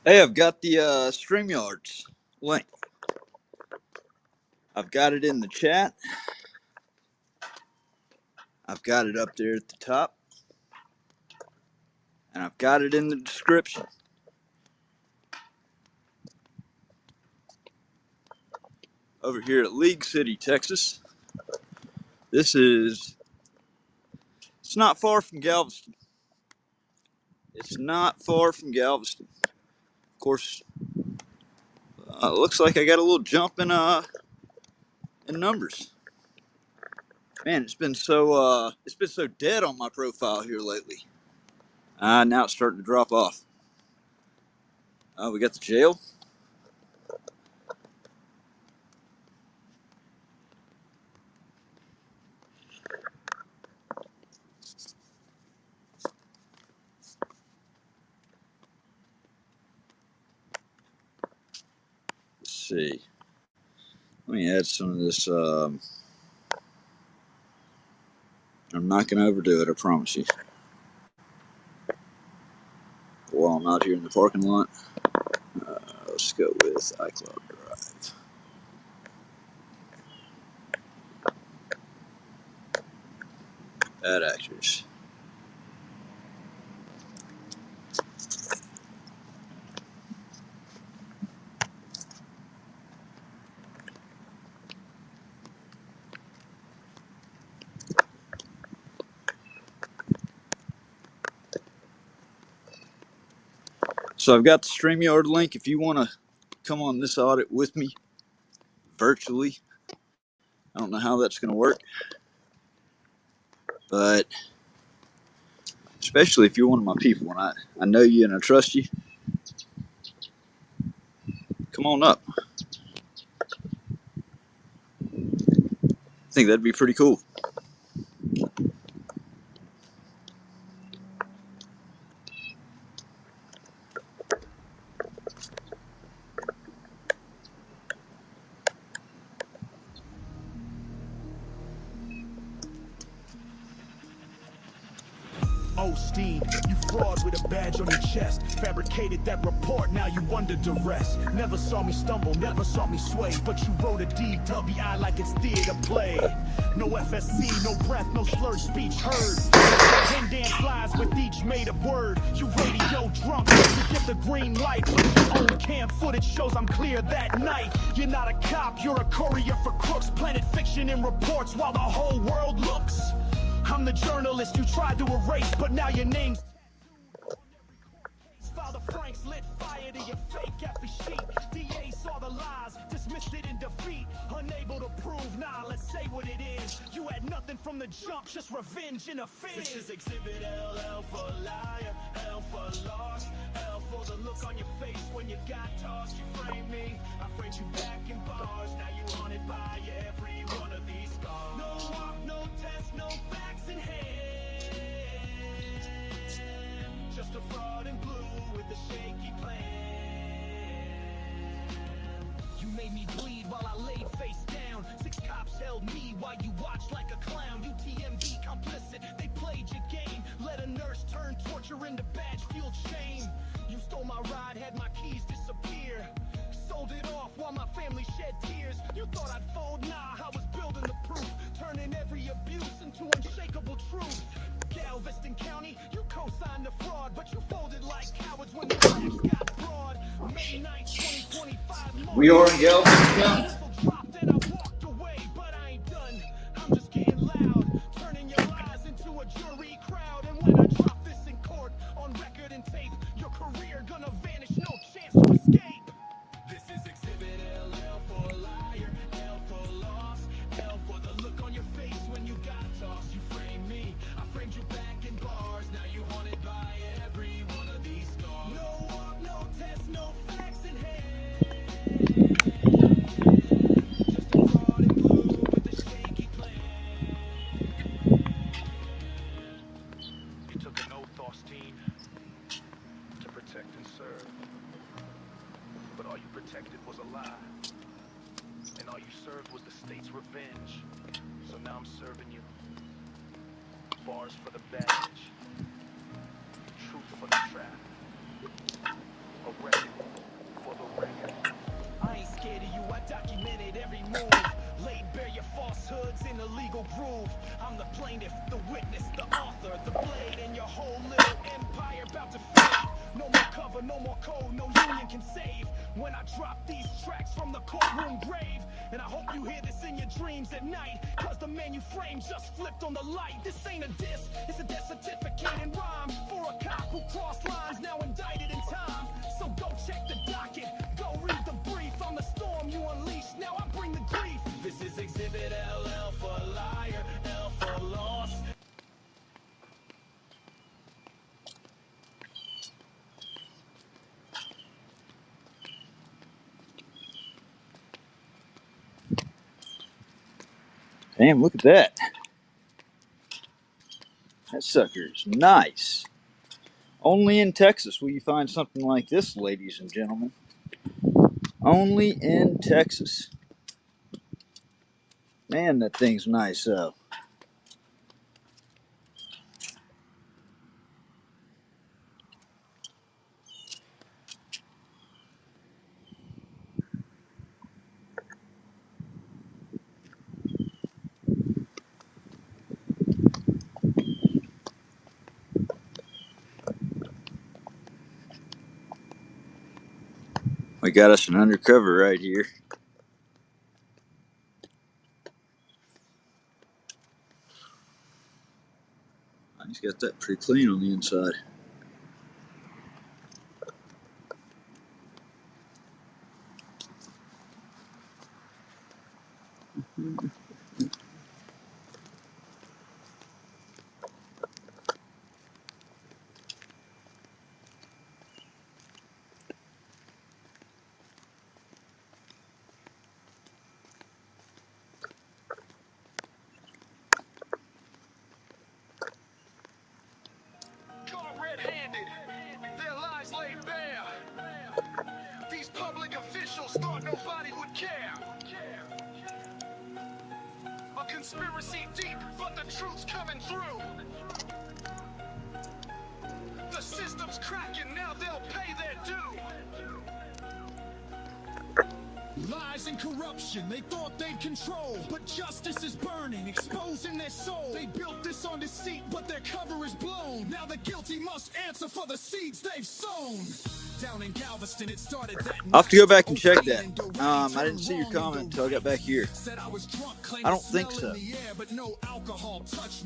Hey, I've got the StreamYards link. I've got it in the chat. I've got it up there at the top. And I've got it in the description. Over here at League City, Texas. It's not far from Galveston. It's not far from Galveston. Of course, looks like I got a little jump in numbers. Man, it's been so dead on my profile here lately. Now it's starting to drop off. We got the jail. Let's see. Let me add some of this. I'm not going to overdo it, I promise you. While I'm out here in the parking lot, let's go with iCloud Drive. Bad actors. So I've got the StreamYard link if you want to come on this audit with me virtually. I don't know how that's going to work, but especially if you're one of my people and I know you and I trust you, come on up. I think that'd be pretty cool. Osteen, you fraud with a badge on your chest. Fabricated that report, now you under duress. Never saw me stumble, never saw me sway, but you wrote a DWI like it's theater play. No FSC, no breath, no slurred speech heard. 10 damn flies with each made up word. You radio drunk to get the green light, but your own cam footage shows I'm clear that night. You're not a cop, you're a courier for crooks. Planet fiction in reports while the whole world looks. I'm the journalist you tried to erase, but now your name's tattooed on every court case. Father Frank's lit fire to your fake effie sheet. DA saw the lies, dismissed it in defeat. Unable to prove, nah, let's say what it is. You had nothing from the jump, just revenge and a fear. This is Exhibit L, L for liar, L for lost, L for the look on your face when you got tossed. You framed me, I framed you back in bars. Now you haunted by every one of these scars. No walk, no test, no facts in hand. Just a fraud in blue with a shaky plan. You made me bleed while I laid face down. 6 cops held me while you watched like a clown. UTMB complicit, they played your game. Let a nurse turn torture into badge-fueled shame. You stole my ride, had my keys disappear. Sold it off while my family shed tears. You thought I'd fold? Nah, I was building the proof. Turning every abuse into unshakable truth. Galveston County, you co-signed the fraud, but you folded like cowards when the facts got broad. May 9th, 2025. We are in Galveston County. Dropped and I walked away, but I ain't done. I'm just getting loud, turning your lies into a jury crowd. And when I drop this in court, on record and tape, your career gonna vanish, no chance to escape. This is Exhibit L, L for liar, L for lost, L for the look on your face when you got tossed. You framed me, I framed you back in bars. Now you haunted by every one of these scars. No walk, no test, no facts in hand. Just a fraud in blue with a shaky plan. You took an oath, Austin, to protect and serve. But all you protected was a lie. And all you served was the state's revenge. So now I'm serving you. Bars for the badge. Truth for the trap. Arrested for the record. I ain't scared of you, I documented every move. Laid bare your falsehoods in a legal groove. I'm the plaintiff, the witness, the author, the blade, and your whole little empire about to fade. No more cover, no more code, no union can save. When I drop these tracks from the courtroom grave. And I hope you hear this in your dreams at night, cause the man you framed just flipped on the light. This ain't a diss, it's a death certificate in rhyme for a cop who crossed lines, now indicted in time. So go check the docket, go read the brief. I'm the storm you unleash, now I bring the grief. This is Exhibit LL for liar, L for loss. Damn, look at that. That sucker's nice. Only in Texas will you find something like this, ladies and gentlemen. Only in Texas. Man, that thing's nice, though. We got us an undercover right here. He's got that pretty clean on the inside. Caught red-handed, their lies laid bare. These public officials thought nobody would care. A conspiracy deep, but the truth's coming through. The system's cracking, now they'll pay their due. Lies and corruption, they thought they'd control, but justice is burning, exposing their soul. They built this on deceit, but their cover is blown. Now the guilty must answer for the seeds they've sown. Down in Galveston, it started that I'll have to go back and check that. I didn't see your comment until I got back here. I don't think so.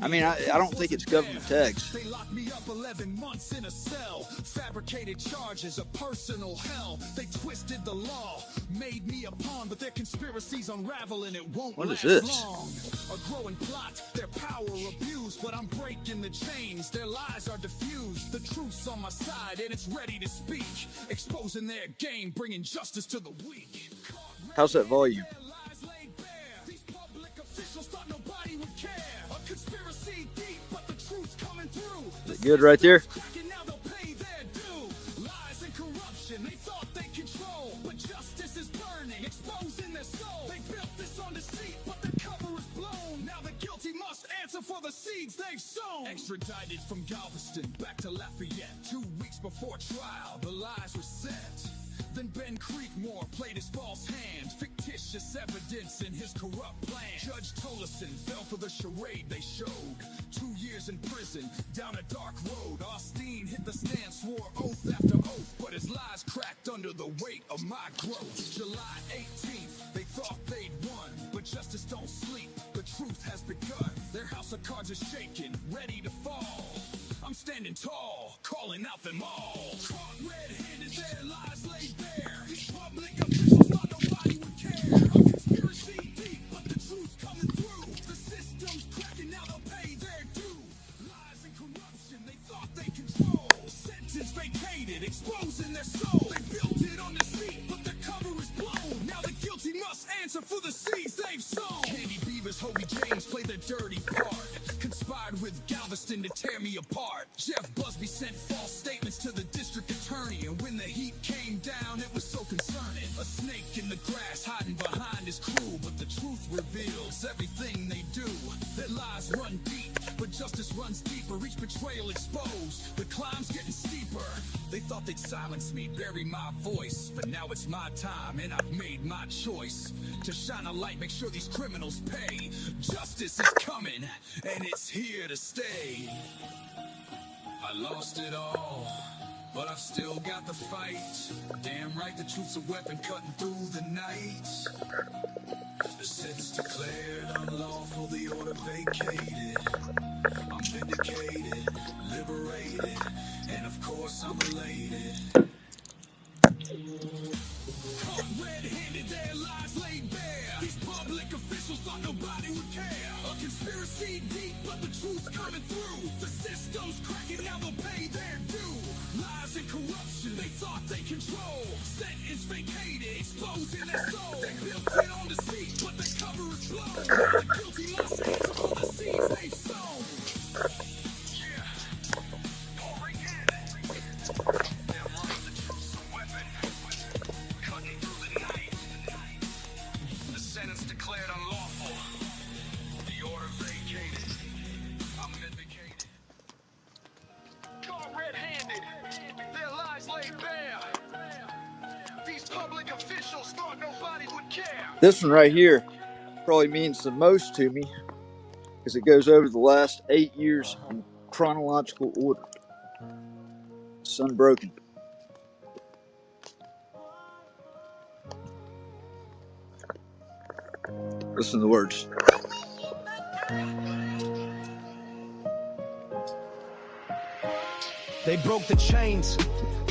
I mean, I don't think it's government tags. They locked me up 11 months in a cell. Fabricated charges, a personal hell. They twisted the law, made me a pawn, but their conspiracies unravel and it won't last long. A growing plot, their power abused, but I'm breaking the chains. Their lies are diffused. The truth's on my side and it's ready to speak. Exposing their game, bringing justice to the weak. How's that volume? These public officials thought nobody would care. A conspiracy deep, but the truth's coming through. Is it good right there? Now they'll pay their due. Lies and corruption, they thought they control, but justice is burning, exposing their soul. They built this on deceit, but the cover is blown. Now the guilty must answer for the seeds they've sown. Extradited from Galveston back to Lafayette. 2 weeks before trial, the lies were set. Then Ben Creekmore played his false hand, fictitious evidence in his corrupt plan. Judge Tolleson fell for the charade they showed. 2 years in prison, down a dark road. Austin hit the stand, swore oath after oath, but his lies cracked under the weight of my growth. July 18th, they thought they'd won, but justice don't sleep, the truth has begun. Their house of cards is shaking, ready to fall. I'm standing tall, calling out them all. Caught red-handed, their lies laid bare. These public officials thought nobody would care. A conspiracy deep, but the truth's coming through. The system's cracking, now they'll pay their due. Lies and corruption, they thought they control. Sentence vacated, exposing their soul. They built it on deceit, but the cover is blown. Now the guilty must answer for the seeds they've sown. Candy Beavers, Hobie James play their dirty part. Conspired with Galveston to tear me apart. Jeff Busby sent false statements to the district attorney, and when the heat came down, it was so concerning. A snake in the grass hiding behind his crew, but the truth reveals everything they do. Their lies run deep, but Justice runs deeper, each betrayal exposed. The climb's getting steeper. They thought they'd silence me, bury my voice, but now it's my time and I've made my choice to shine a light, make sure these criminals pay. Justice is coming and it's here to stay. I lost it all, but I've still got the fight. Damn right, the truth's a weapon cutting through the night. The sentence declared unlawful, the order vacated. I'm vindicated, liberated, and of course I'm elated. Caught red-handed, their lies laid bare. These public officials thought nobody would care. A conspiracy deep, but the truth's coming through. The system's cracking, now they'll pay their due. Lies and corruption, they thought they control. Sentence vacated, exposing their soul. They built it on deceit, but the cover is blown. The guilty must answer for the seeds they've sown. Declared unlawful. The order vacated. I'm vindicated. Caught red-handed. Their lies laid bare. These public officials thought nobody would care. This one right here probably means the most to me because it goes over the last 8 years in chronological order. It's unbroken. Listen to the words. They broke the chains,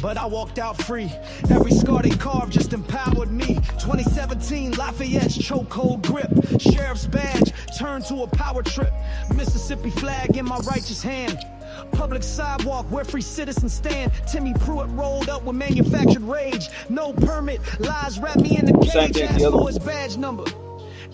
but I walked out free. Every scar they carved just empowered me. 2017, Lafayette's chokehold grip. Sheriff's badge turned to a power trip. Mississippi flag in my righteous hand. Public sidewalk where free citizens stand. Timmy Pruitt rolled up with manufactured rage. No permit, lies wrapped me in the cage. Asked for his badge number.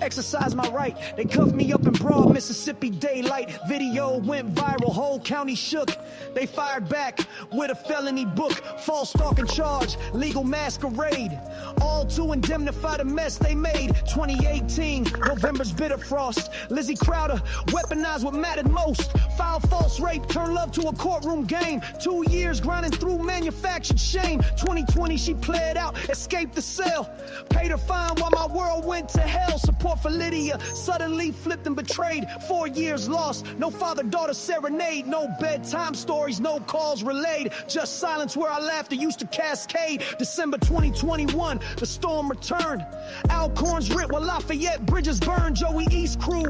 Exercise my right. They cuffed me up in broad Mississippi daylight. Video went viral, whole county shook. They fired back with a felony book. False stalking charge, legal masquerade. All to indemnify the mess they made. 2018, November's bitter frost. Lizzie Crowder weaponized what mattered most. Filed false rape, turned love to a courtroom game. 2 years grinding through manufactured shame. 2020 she pled out, escaped the cell. Paid her fine while my world went to hell. Support for Lydia suddenly flipped and betrayed. 4 years lost, no father-daughter serenade. No bedtime stories, no calls relayed. Just silence where our laughter used to cascade. December 2021, the storm returned. Alcorns ripped while Lafayette bridges burned. Joey East crew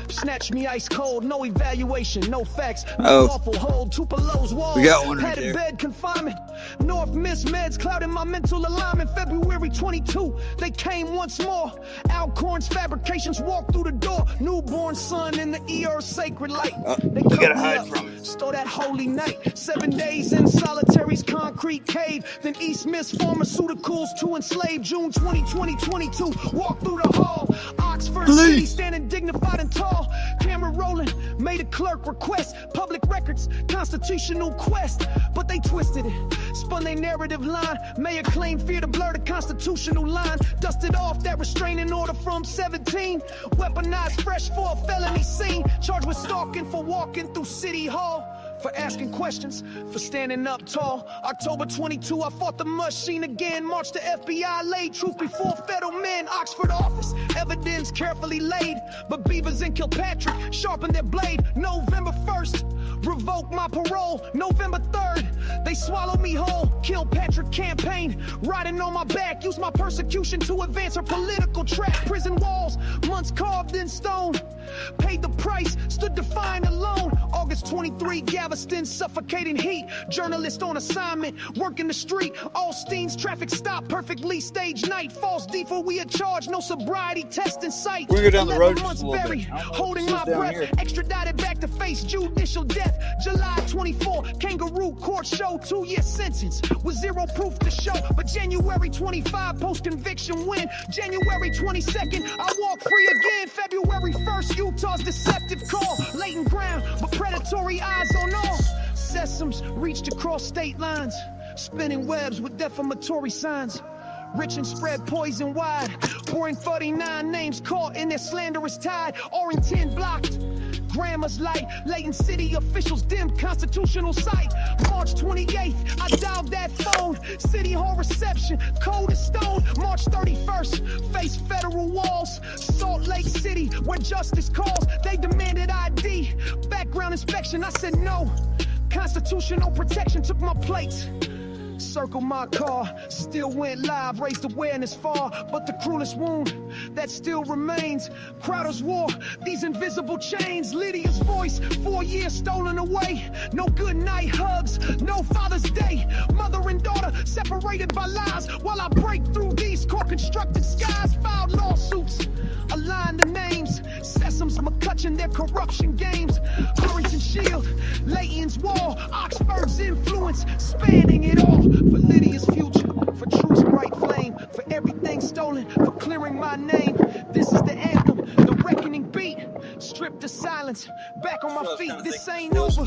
snatched me ice cold. No evaluation, no facts, no lawful hold. Tupelo's walls, we got one right padded there. Bed confinement. North Miss meds clouding my mental alignment. February 22, they came once more. Alcorns fabrications walked through the door. Newborn son in the ER sacred light. They we gotta cut me hide up, from it. stole that holy night. 7 days in solitary's concrete cave. Then East Miss pharmaceuticals to enslave. June 2022, walked through the hall. Oxford City standing dignified and tall. Camera rolling, made a clerk request. Public records, constitutional quest. But they twisted it, spun their narrative line. Mayor claimed fear to blur the constitutional line. Dusted off that restraining order from 17. Weaponized fresh for a felony scene. Charged with stalking for walking through City Hall. For asking questions, for standing up tall. October 22, I fought the machine again. Marched to FBI, laid truth before federal men. Oxford office, evidence carefully laid. But Beavers and Kilpatrick sharpened their blade. November 1st, revoked my parole. November 3rd, they swallowed me whole. Kilpatrick campaign, riding on my back. Used my persecution to advance her political track. Prison walls, months carved in stone. Paid the price, stood defiant alone. August 23, Galveston, suffocating heat. Journalist on assignment, working the street. Allstein's traffic stop, perfectly staged night. False default, we had charged, no sobriety test in sight. We go down the road 11 months just a little buried, bit. holding my breath. Here. Extradited back to face judicial death. July 24, kangaroo court show. 2-year sentence with zero proof to show. But January 25, post-conviction win. January 22nd, I walk free again. February 1st, Utah's deceptive call. Latent ground, but predatory eyes on all. Sesams reached across state lines, spinning webs with defamatory signs. Rich and spread poison wide. Boring 39 names caught in their slanderous tide. Orrington blocked. grammar's light. Layton City officials dim constitutional sight. March 28th, I dialed that phone. City Hall reception, cold as stone. March 31st, face federal walls. Salt Lake City, where justice calls. They demanded ID, background inspection. I said no. Constitutional protection took my plates. Circle my car, still went live, raised awareness far. But the cruelest wound that still remains, Crowder's war, these invisible chains. Lydia's voice, 4 years stolen away. No good night hugs, no Father's Day. Mother and daughter separated by lies. While I break through these court-constructed skies. Filed lawsuits, aligned the names. Sessoms, McCutcheon, their corruption games. Harrington Shield, Layton's wall. Oxford's influence, spanning it all. For Lydia's future, for truth's bright flame, for everything stolen, for clearing my name. This is the anthem, the reckoning beat. Stripped to silence, back on my feet. This ain't over.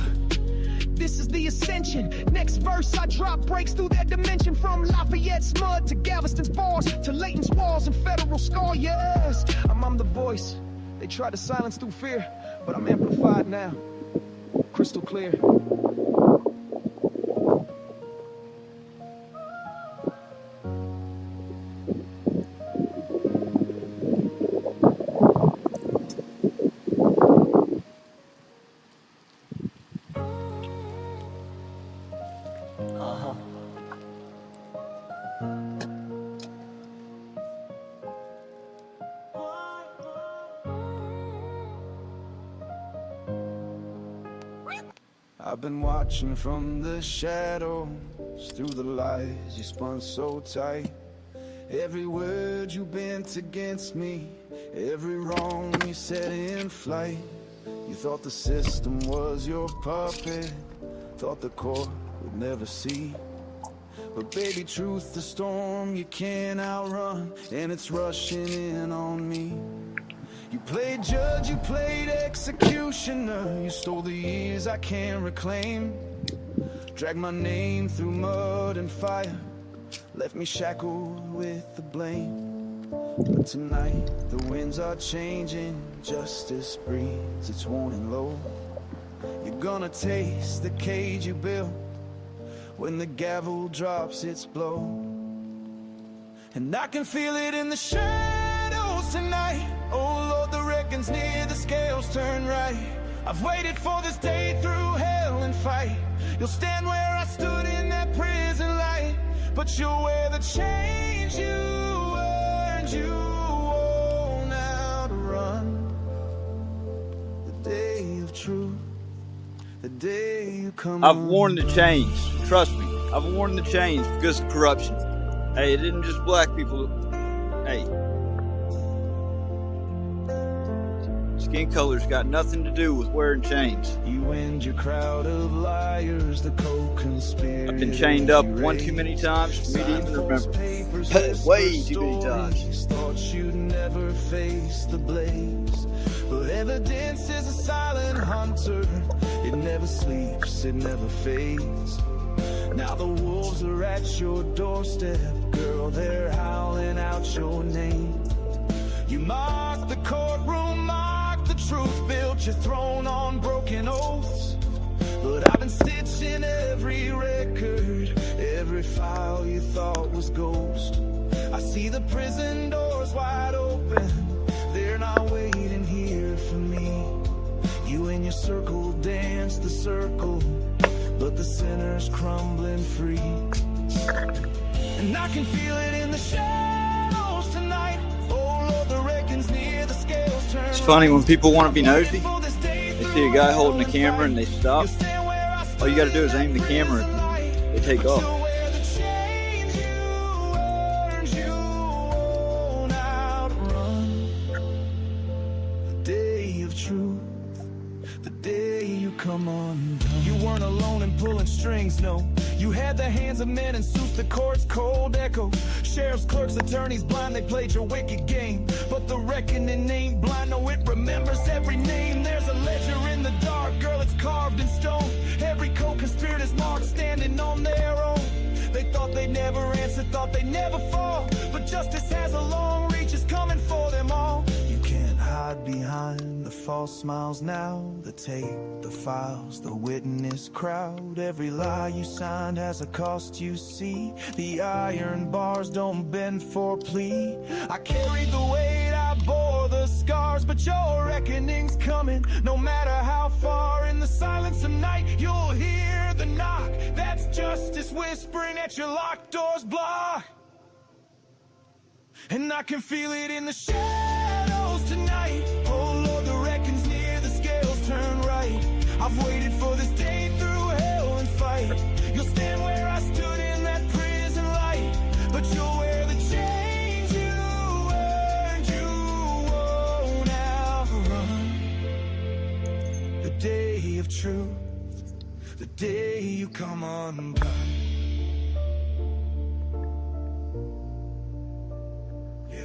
This is the ascension. Next verse I drop breaks through that dimension. From Lafayette's mud to Galveston's bars to Layton's walls and federal scar. Yes, I'm the voice. They try to silence through fear, but I'm amplified now. Crystal clear. I've been watching from the shadows, through the lies you spun so tight. Every word you bent against me, every wrong you set in flight. You thought the system was your puppet, thought the court would never see. But baby, truth, the storm you can't outrun, and it's rushing in on me. You played judge, you played executioner. You stole the years I can't reclaim. Dragged my name through mud and fire, left me shackled with the blame. But tonight the winds are changing, justice breathes its warning low. You're gonna taste the cage you built when the gavel drops its blow. And I can feel it in the shadows tonight. Oh Lord, the reckon's near, the scales turn right. I've waited for this day through hell and fight. You'll stand where I stood in that prison light, but you'll wear the chains you earned. You won't outrun the day of truth, the day you come. I've worn the chains. Trust me, I've worn the chains because of corruption. Hey, it isn't just black people. Hey, skin color's got nothing to do with wearing chains. You and your crowd of liars, the co-conspirators. I've been chained up one too many times for me to even remember. Way too many times. Thought you'd never face the blaze, but evidence is a silent hunter. It never sleeps, it never fades. Now the wolves are at your doorstep, girl, they're howling out your name. You mocked the courtroom, mocked the truth, built your throne on broken oaths. But I've been stitching every record, every file you thought was ghost. I see the prison doors wide open, they're not waiting here for me. You and your circle dance the circle, but the sinner's crumbling free. And I can feel it in the shadows tonight. Oh Lord, the reckon's near, the scales turn. It's funny when people want to be nosy, they see a guy holding a camera and they stop. All you gotta do is aim the camera and they take off. Come on, you weren't alone in pulling strings, no. You had the hands of men and suits, the court's cold echo. Sheriff's clerks, attorneys blind, they played your wicked game. But the reckoning ain't blind, no, it remembers every name. There's a ledger in the dark, girl, it's carved in stone. Every co-conspirator's marked, standing on their own. They thought they'd never answer, thought they'd never fall. But justice has a long reach, it's coming for them all. You can't hide behind the false smiles now. The tape, the files, the witness crowd. Every lie you signed has a cost, you see. The iron bars don't bend for plea. I carried the weight, I bore the scars, but your reckoning's coming. No matter how far, in the silence of night you'll hear the knock. That's justice whispering at your locked doors block. And I can feel it in the shadows tonight. Oh Lord, the reckoning's near, the scales turn right. I've waited for this day through hell and fight. You'll stand where I stood in that prison light, but you'll wear the chains you earned. You won't outrun the day of truth, the day you come undone.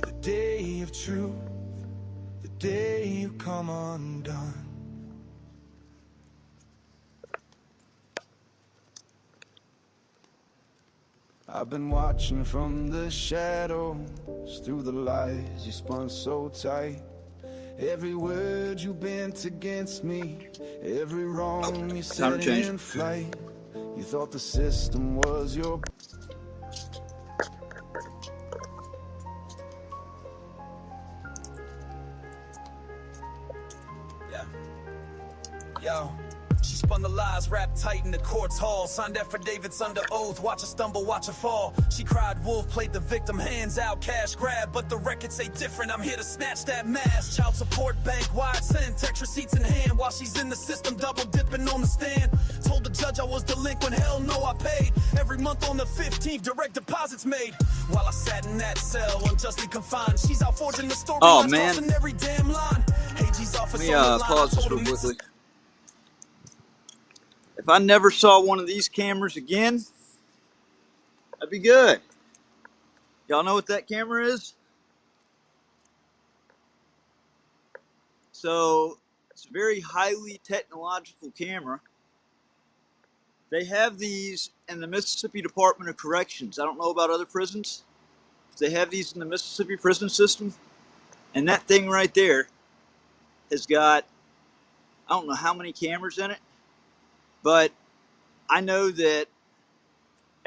The day of truth, the day you come undone. I've been watching from the shadows, through the lies you spun so tight. Every word you bent against me, every wrong you set in flight. You thought the system was your... Yo, she spun the lies, wrapped tight in the court's hall. Signed affidavits under oath, watch her stumble, watch her fall. She cried wolf, played the victim, hands out, cash grab. But the records say different, I'm here to snatch that mask. Child support, bank wide send, text receipts in hand. While she's in the system, double dipping on the stand. Told the judge I was delinquent, hell no, I paid. Every month on the 15th, direct deposits made. While I sat in that cell, unjustly confined. She's out forging the story, crossing every damn line. AG's office on the line, pause this real quickly. If I never saw one of these cameras again, that'd be good. Y'all know what that camera is? So, it's a very highly technological camera. They have these in the Mississippi Department of Corrections. I don't know about other prisons. They have these in the Mississippi prison system. And that thing right there has got, I don't know how many cameras in it. But I know that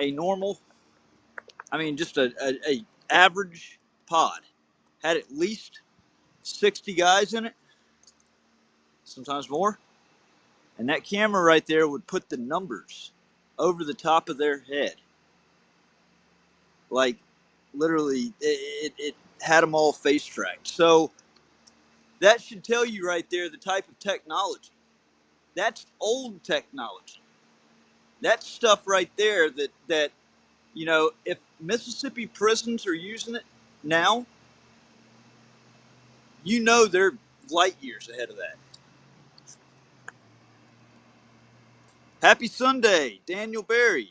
a normal, just a average pod had at least 60 guys in it, sometimes more. And that camera right there would put the numbers over the top of their head. Like, literally, it had them all face tracked. So that should tell you right there the type of technology. That's old technology. That's stuff right there that if Mississippi prisons are using it now, they're light years ahead of that. Happy Sunday, Daniel Berry.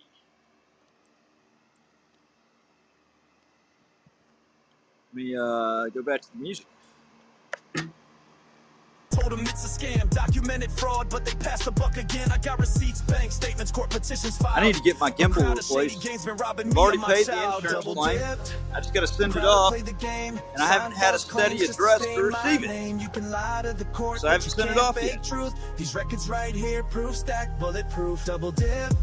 Let me go back to the music. Told them it's a scam, documented fraud, but they passed the buck again. I got receipts, bank statements, court petitions filed. I need to get my gimbal replaced. I've already paid the insurance claim. I just got to send it off, and I haven't had a steady address to receive it. So I haven't sent it off yet. These records right here, proof stack, bulletproof, double dip.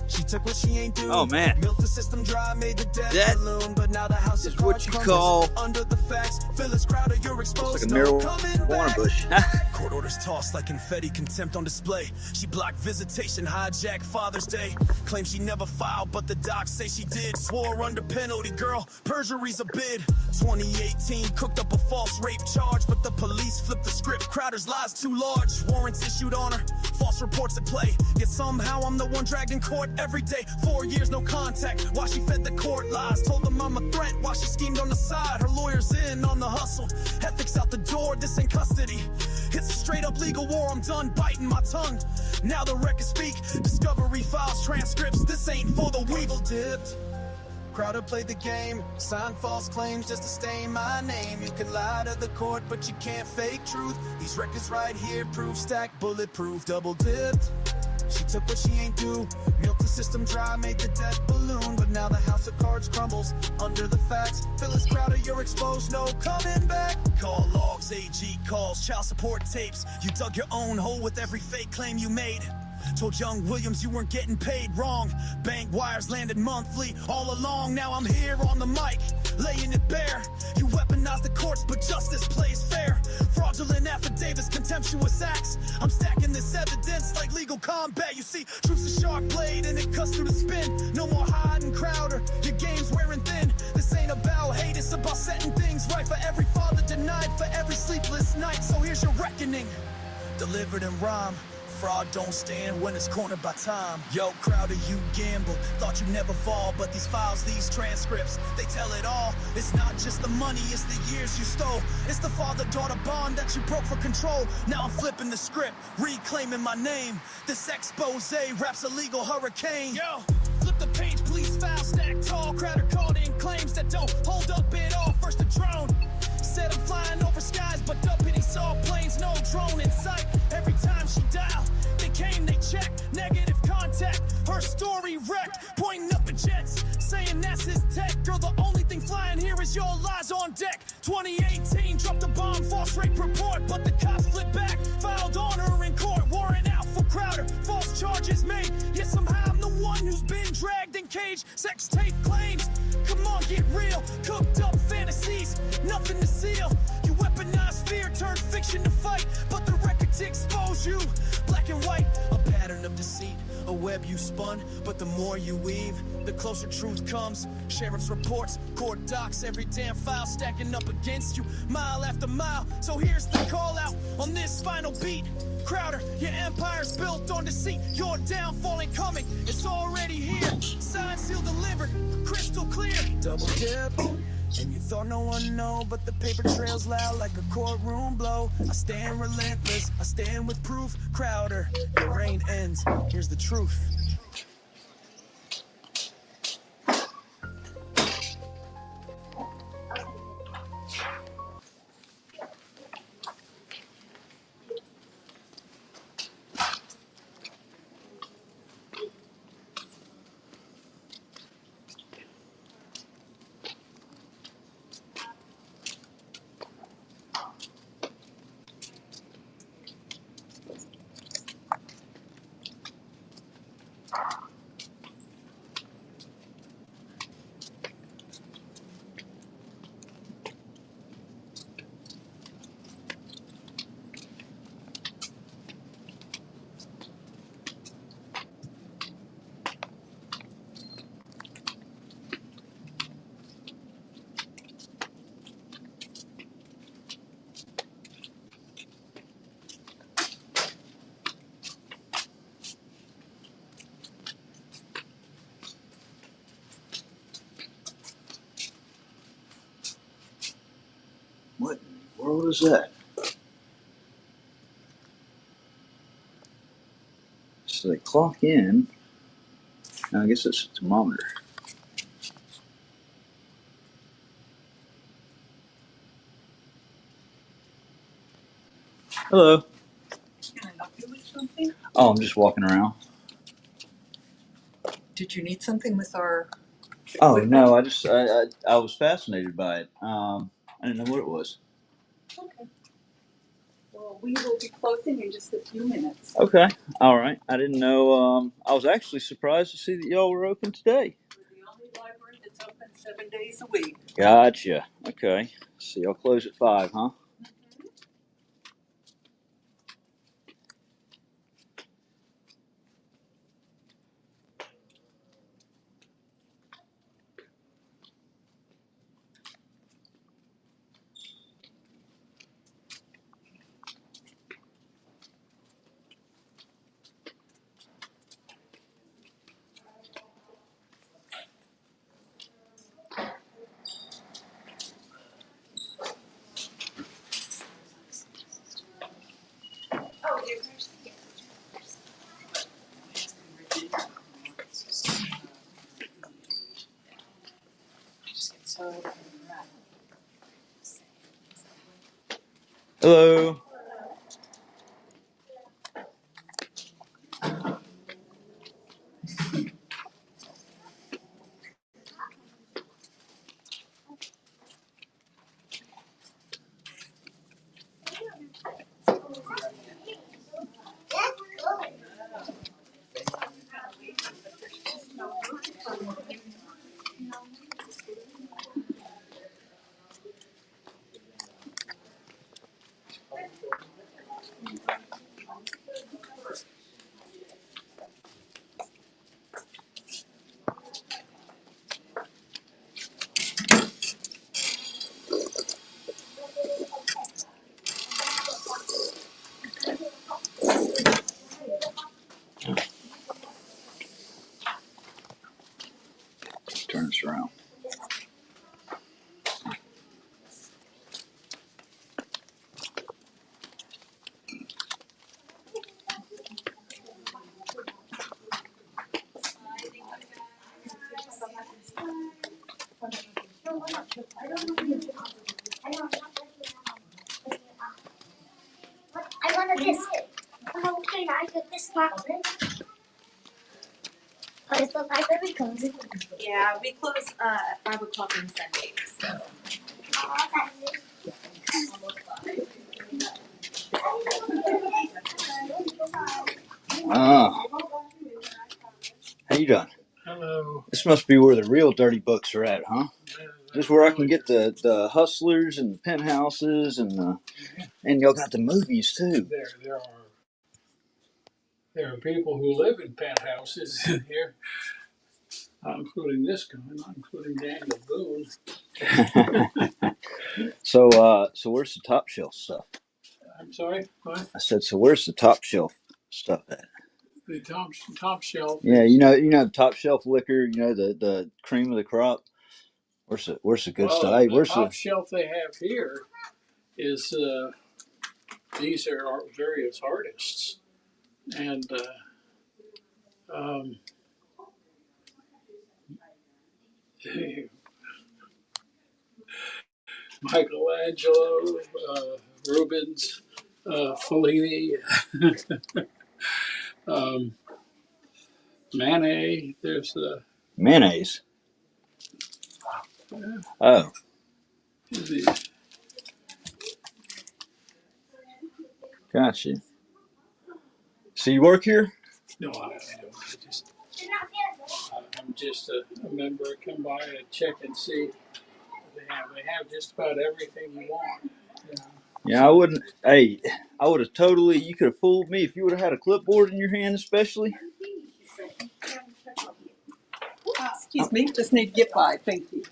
She took what she ain't do. Oh man, built the system dry, made the debt balloon, but now the house is what you call under the facts. Phyllis Crowder, you're exposed. Looks like a marijuana bush. Court orders tossed like confetti, contempt on display. She blocked visitation, hijacked Father's Day. Claims she never filed, but the docs say she did. Swore under penalty, girl, perjury's a bid. 2018, cooked up a false rape charge, but the police flipped the script. Crowder's lies too large, warrants issued on her, false reports at play. Yet somehow I'm the one dragged in court every day. 4 years, no contact, while she fed the court lies. Told them I'm a threat, while she schemed on the side. Her lawyer's in on the hustle, ethics out the door, this ain't custody. It's a straight up legal war, I'm done biting my tongue. Now the records speak, discovery files, transcripts. This ain't for the weak. Dipped. Crowder played the game, signed false claims just to stain my name. You can lie to the court, but you can't fake truth. These records right here, proof stack, bulletproof, double dipped. She took what she ain't do, milked the system dry, made the debt balloon, but but now the house of cards crumbles under the facts. Phyllis Crowder, you're exposed, no coming back. Call logs, AG calls, child support tapes. You dug your own hole with every fake claim you made. Told young Williams you weren't getting paid, wrong. Bank wires landed monthly all along. Now I'm here on the mic, laying it bare. You weaponize the courts, but justice plays fair. Fraudulent affidavits, contemptuous acts. I'm stacking this evidence like legal combat. You see, truth's a sharp blade and it cuts through the spin. No more hiding, Crowder, your game's wearing thin. This ain't about hate, it's about setting things right. For every father denied, for every sleepless night. So here's your reckoning, delivered in rhyme. Fraud don't stand when it's cornered by time. Yo, Crowder, you gambled, thought you'd never fall. But these files, these transcripts, they tell it all. It's not just the money, it's the years you stole. It's the father-daughter bond that you broke for control. Now I'm flipping the script, reclaiming my name. This expose wraps a legal hurricane. Yo, flip the page, please, file stack tall. Crowder called in claims that don't hold up at all. First a drone said I'm flying over skies, but deputy saw planes, no drone in sight. Every time she dialed, they came, they checked, negative contact. Her story wrecked, pointing up at jets, saying that's his tech. Girl, the only thing flying here is your lies on deck. 2018, dropped a bomb, false rape report, but the cops flipped back, filed on her in court, warrant out for Crowder, false charges made. Yet somehow I'm the one who's been dragged in cage. Sex tape claims, come on, get real. Cooked up fantasies, nothing to seal. You weaponize fear, turn fiction to fight, but the records expose you, black and white. A pattern of deceit, a web you spun, but the more you weave, the closer truth comes. Sheriff's reports, court docs, every damn file stacking up against you, mile after mile. So here's the call out on this final beat. Crowder, your empire's built on deceit. Your downfall ain't coming, it's already here. Signed, sealed, delivered, crystal clear. Double dip, and you thought no one know, but the paper trails loud like a courtroom blow. I stand relentless, I stand with proof. Crowder, your reign ends, here's the truth. What in the world is that? So they clock in. Now I guess it's a thermometer. Hello. Can I help you with something? Oh, I'm just walking around. Did you need something with our Oh equipment? no, I was fascinated by it. I didn't know what it was. Okay. Well, we will be closing in just a few minutes. Okay, all right. I didn't know. I was actually surprised to see that y'all were open today. We're the only library that's open 7 days a week. Gotcha. Okay. So y'all close at 5, huh? Oh, you're first. Hello. this around. I want a biscuit. Oh, can I get this pocket? Oh, is the library closing? Yeah, we close at 5 o'clock on Sunday. So. Ah, how you doing? Hello. This must be where the real dirty books are at, huh? This is where I can get the hustlers and the penthouses and y'all got the movies too. There are people who live in penthouses here, not including this guy, not including Daniel Boone. So where's the top shelf stuff? I'm sorry, what? I said, so where's the top shelf stuff at? The top shelf. Yeah, you know the top shelf liquor. You know the cream of the crop. Where's the good stuff? Hey, The top shelf they have here is these are various artists, and Michelangelo, Rubens, Fellini, Manet. There's mayonnaise. Oh, the gotcha. So you work here? no, I don't. I'm just a member. I come by and check and see. They have just about everything you want. Yeah, I wouldn't. Hey, I would have totally. You could have fooled me if you would have had a clipboard in your hand, especially. Excuse me, just need to get by, thank you.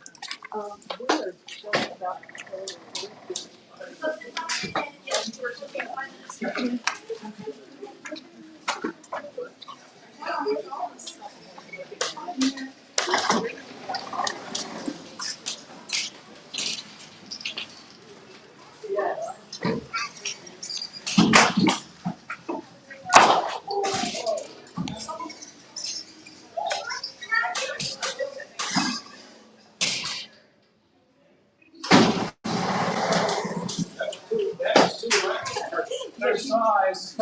That's too much for their size.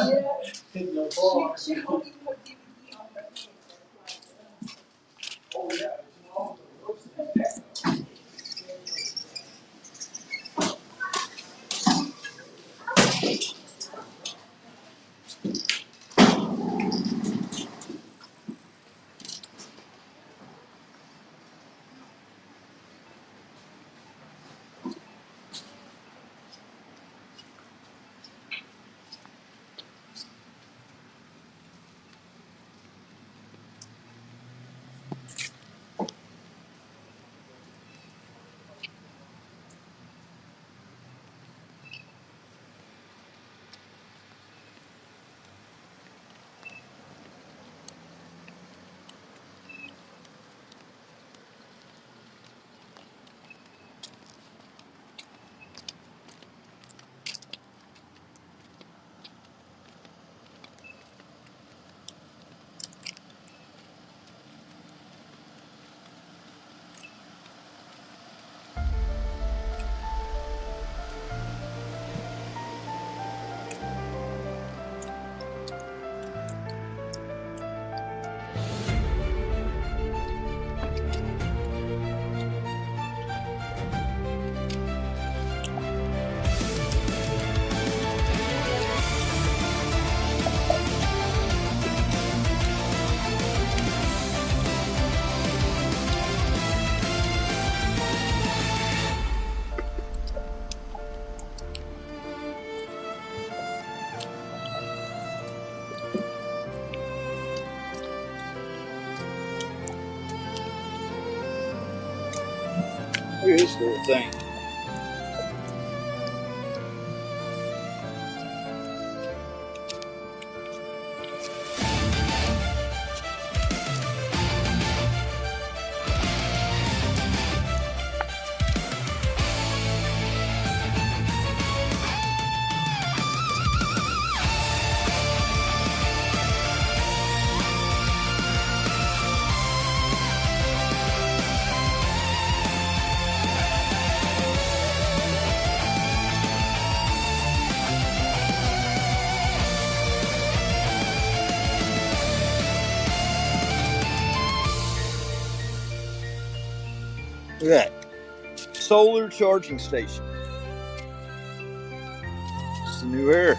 In the bar. Oh yeah. Look at this little thing. Look at that. Solar charging station. It's the new era.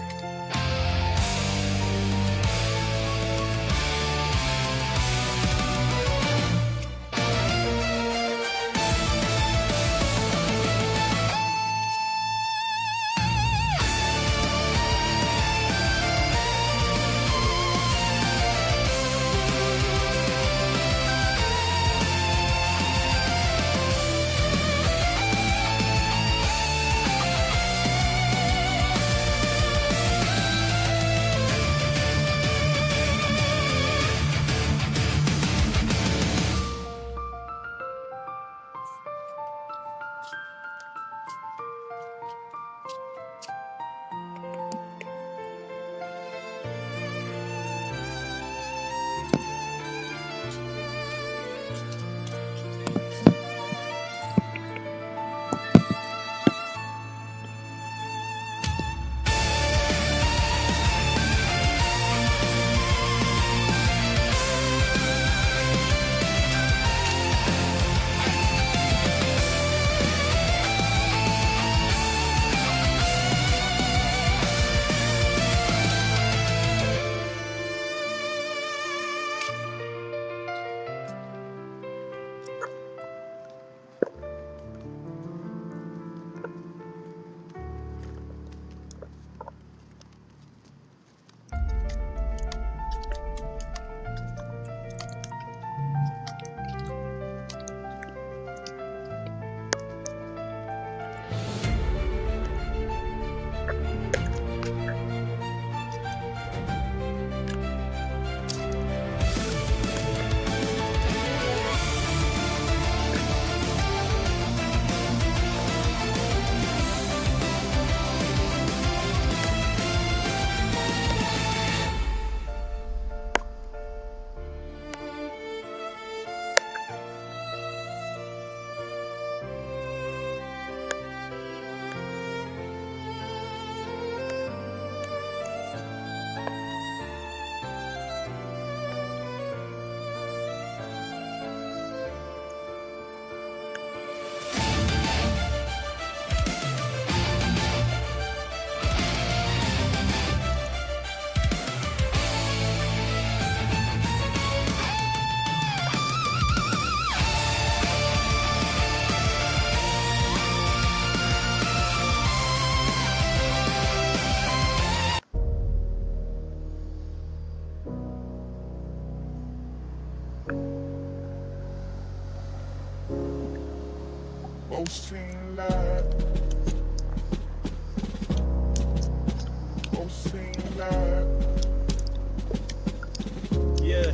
Yeah,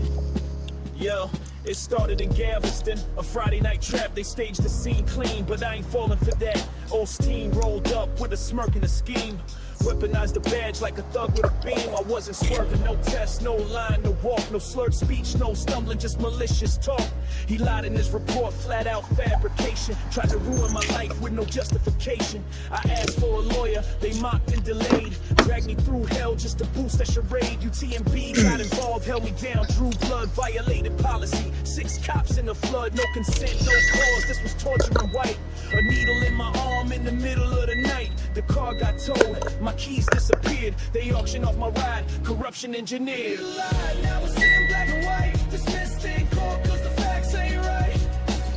yo, it started in Galveston, a Friday night trap. They staged the scene clean, but I ain't falling for that. Osteen rolled up with a smirk and a scheme. Weaponized the badge like a thug with a beam. I wasn't swerving, no test, no line, no walk, no slurred speech, no stumbling, just malicious talk. He lied in his report, flat out fabrication. Tried to ruin my life with no justification. I asked for a lawyer, they mocked and delayed. Dragged me through hell just to boost that charade. UTMB got involved, held me down, drew blood, violated policy. 6 cops in the flood, no consent, no cause. This was torturing white. A needle in my arm in the middle of the night. The car got towed, my keys disappeared. They auctioned off my ride, corruption engineered. Now it's in black and white, dismissed in court cause the facts ain't right.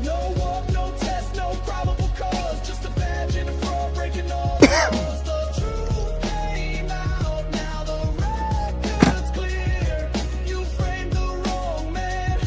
No walk, no test, no probable cause, just a badge and a fraud breaking all laws. The truth came out, now the record's clear. You framed the wrong man,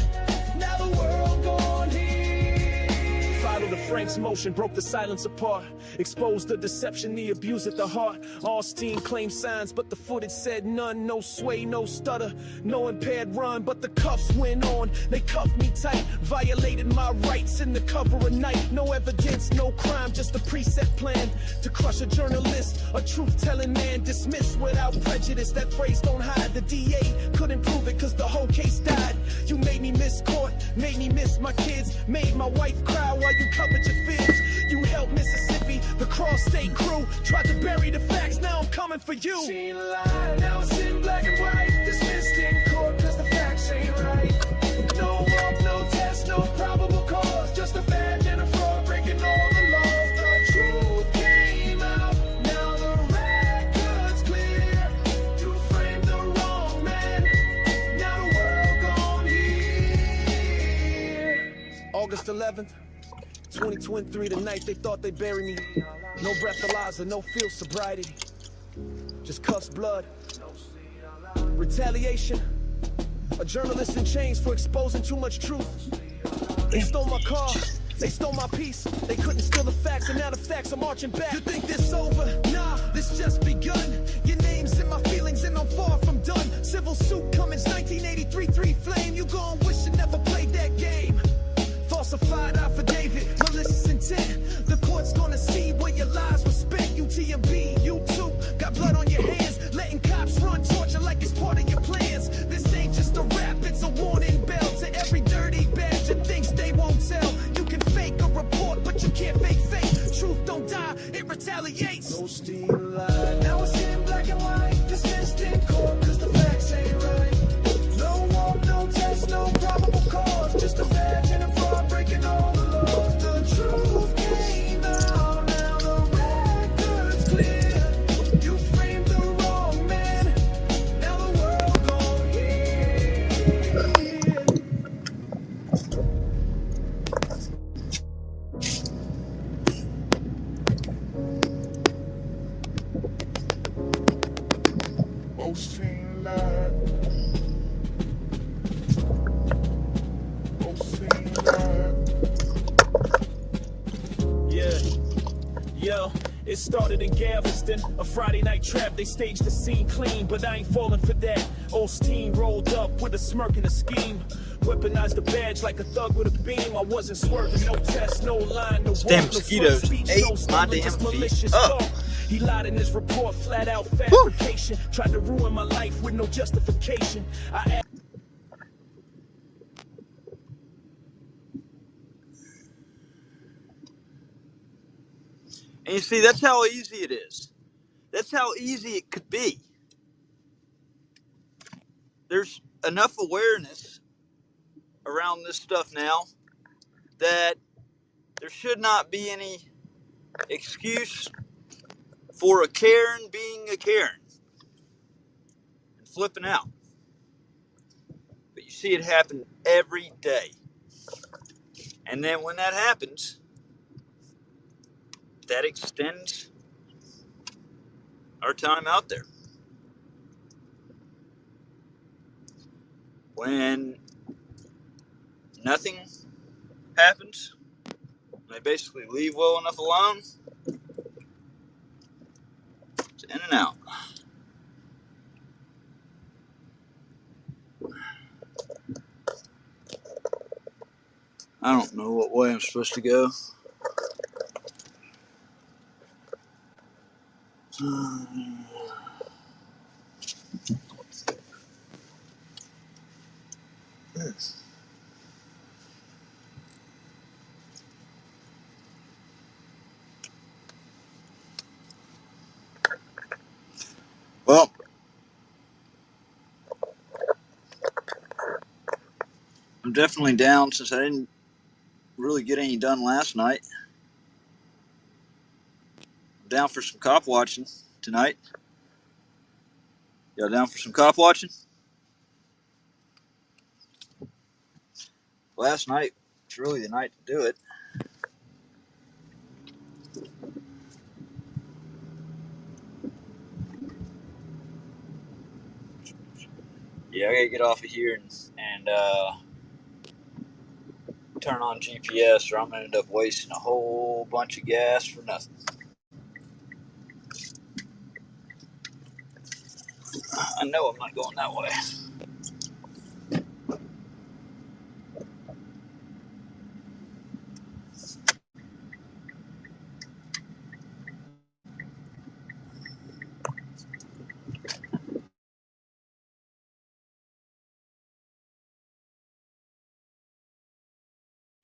now the world gone here. Followed the Frank's motion, broke the silence apart. Exposed the deception, the abuse at the heart. Austin claimed signs, but the footage said none. No sway, no stutter, no impaired run. But the cuffs went on, they cuffed me tight. Violated my rights in the cover of night. No evidence, no crime, just a preset plan. To crush a journalist, a truth-telling man. Dismissed without prejudice, that phrase don't hide. The DA couldn't prove it cause the whole case died. You made me miss court, made me miss my kids. Made my wife cry while you covered your fibs. You helped Mississippi, the cross state crew. Tried to bury the facts, now I'm coming for you. She lied, now it's in black and white. Dismissed in court cause the facts ain't right. No walk, no test, no probable cause, just a badge and a fraud 11th, 2023, the night they thought they buried me. No breathalyzer, no field sobriety. Just cuffs, blood. Retaliation. A journalist in chains for exposing too much truth. They stole my car. They stole my peace. They couldn't steal the facts, and now the facts are marching back. You think this over? Nah, this just begun. Your name's in my feelings, and I'm far from done. Civil suit Cummins, 1983, 3 flame. You gon' wish you never played that game. Falsified affidavit, malicious intent. The court's gonna see where your lies were spent. UTMB, you too, got blood on your hands. Letting cops run torture like it's part of your plans. This ain't just a rap, it's a warning bell to every dirty badge and things they won't tell. You can fake a report, but you can't fake fake. Truth don't die, it retaliates. No steam line, now it's in black and white. Dismissed in court, cause the facts ain't right. No warrant, no test, no probable cause. Just a badge and a fraud breaking all the laws. The truth came out, now the record's clear. You framed the wrong man, now the world gon' hear. Most seem like, most seem like. Yeah, yo, it started in Galveston, a Friday night trap. They staged the scene clean, but I ain't falling for that. Osteen rolled up with a smirk and a scheme. Weaponized the badge like a thug with a beam. I wasn't swerving, no test, no line, no Damn word, no mosquitoes free speech, ate no my stumbling, damn just feet malicious up. talk. He lied in his report, flat out fabrication. Tried to ruin my life with no justification. And you see, that's how easy it is. That's how easy it could be. There's enough awareness around this stuff now that there should not be any excuse for a Karen being a Karen and flipping out. But you see it happen every day. And then when that happens, that extends our time out there. When nothing happens, they basically leave well enough alone, it's in and out. I don't know what way I'm supposed to go. Well, I'm definitely down since I didn't really get any done last night. I'm down for some cop watching tonight. Y'all down for some cop watching? Last night was really the night to do it. Yeah, I gotta get off of here and turn on GPS, or I'm gonna end up wasting a whole bunch of gas for nothing. I know I'm not going that way.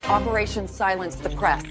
Operation Silence the Press.